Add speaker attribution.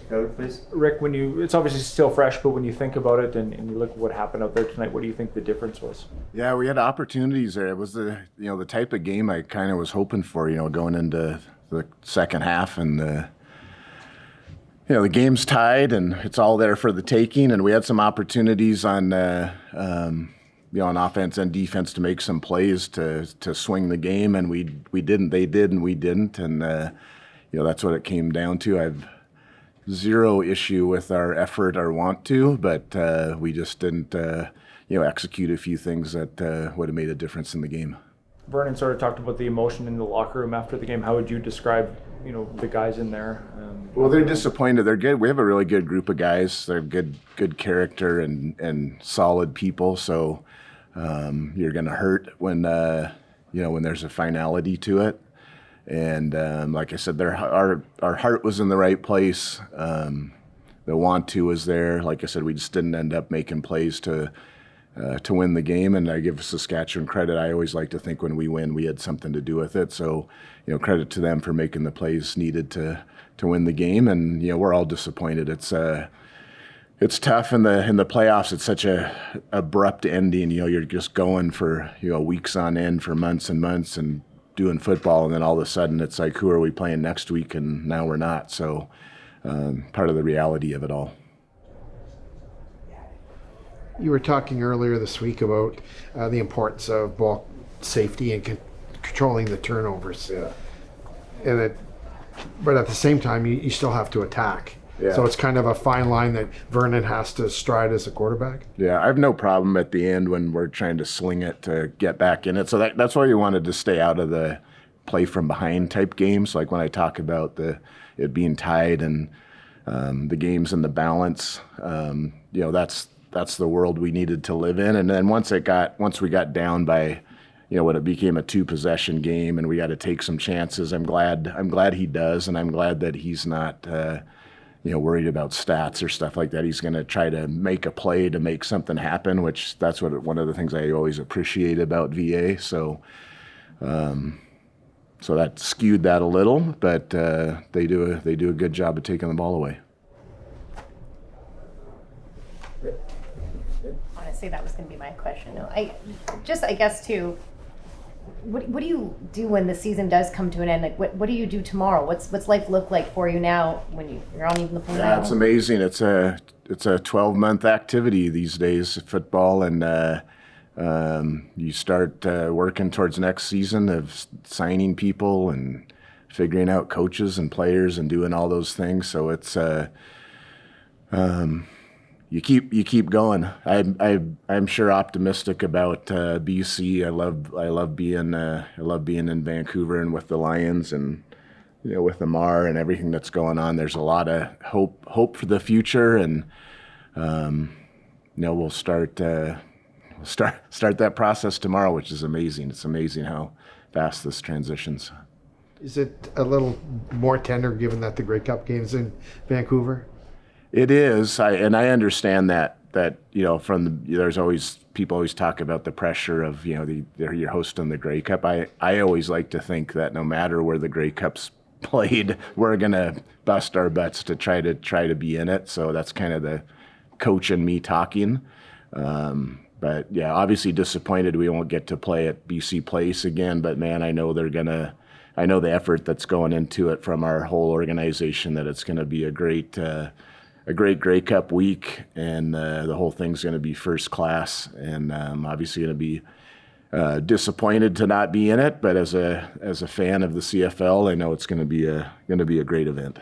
Speaker 1: Tyler, please.
Speaker 2: Rick, it's obviously still fresh, but when you think about it and you look at what happened out there tonight, what do you think the difference was?
Speaker 3: Yeah, we had opportunities there. It was the type of game I kind of was hoping for, going into the second half, and the game's tied and it's all there for the taking, and we had some opportunities on on offense and defense to make some plays to swing the game, and we didn't. They did, and we didn't, and that's what it came down to. I've zero issue with our effort or want to, but we just didn't execute a few things that would have made a difference in the game.
Speaker 2: Vernon sort of talked about the emotion in the locker room after the game. How would you describe the guys in there?
Speaker 3: Well, they're disappointed. They're good. We have a really good group of guys. They're good character and solid people. So you're going to hurt when when there's a finality to it. And like I said, our heart was in the right place. The want to was there. Like I said, we just didn't end up making plays to win the game. And I give Saskatchewan credit. I always like to think when we win, we had something to do with it. So credit to them for making the plays needed to win the game. And we're all disappointed. It's tough in the playoffs. It's such a abrupt ending. You're just going for weeks on end, for months and months, and doing football, and then all of a sudden it's like, who are we playing next week? And now we're not. So part of the reality of it all.
Speaker 4: You were talking earlier this week about the importance of ball safety and controlling the turnovers.
Speaker 3: Yeah.
Speaker 4: But at the same time, you still have to attack.
Speaker 3: Yeah.
Speaker 4: So it's kind of a fine line that Vernon has to stride as a quarterback.
Speaker 3: Yeah, I have no problem at the end when we're trying to sling it to get back in it. So that's why you wanted to stay out of the play from behind type games. Like when I talk about it being tied and the games and the balance, that's the world we needed to live in. And then once we got down by, when it became a 2-possession game and we got to take some chances, I'm glad he does, and I'm glad that he's not worried about stats or stuff like that. He's going to try to make a play to make something happen, which that's one of the things I always appreciate about VA. So that skewed that a little, but they do a good job of taking the ball away.
Speaker 5: Honestly, that was going to be my question. No, I guess too. What do you do when the season does come to an end? Like, what do you do tomorrow? What's life look like for you now when you're on even the phone?
Speaker 3: Yeah, it's amazing. It's a 12-month activity these days, football, and you start working towards next season of signing people and figuring out coaches and players and doing all those things. So it's you keep going. I'm sure optimistic about BC. I love being in Vancouver and with the Lions and with Amar and everything that's going on. There's a lot of hope for the future, and we'll start that process tomorrow, which is amazing. It's amazing how fast this transitions.
Speaker 4: Is it a little more tender given that the Grey Cup game's in Vancouver?
Speaker 3: It is, I understand that there's always people always talk about the pressure of you're hosting the Grey Cup. I always like to think that no matter where the Grey Cup's played, we're gonna bust our butts to try to be in it. So that's kind of the coach and me talking. But yeah, obviously disappointed we won't get to play at BC Place again. But man, I know I know the effort that's going into it from our whole organization, that it's gonna be a great Grey Cup week, and the whole thing's going to be first class, and obviously going to be disappointed to not be in it. But as a fan of the CFL, I know it's going to be a great event.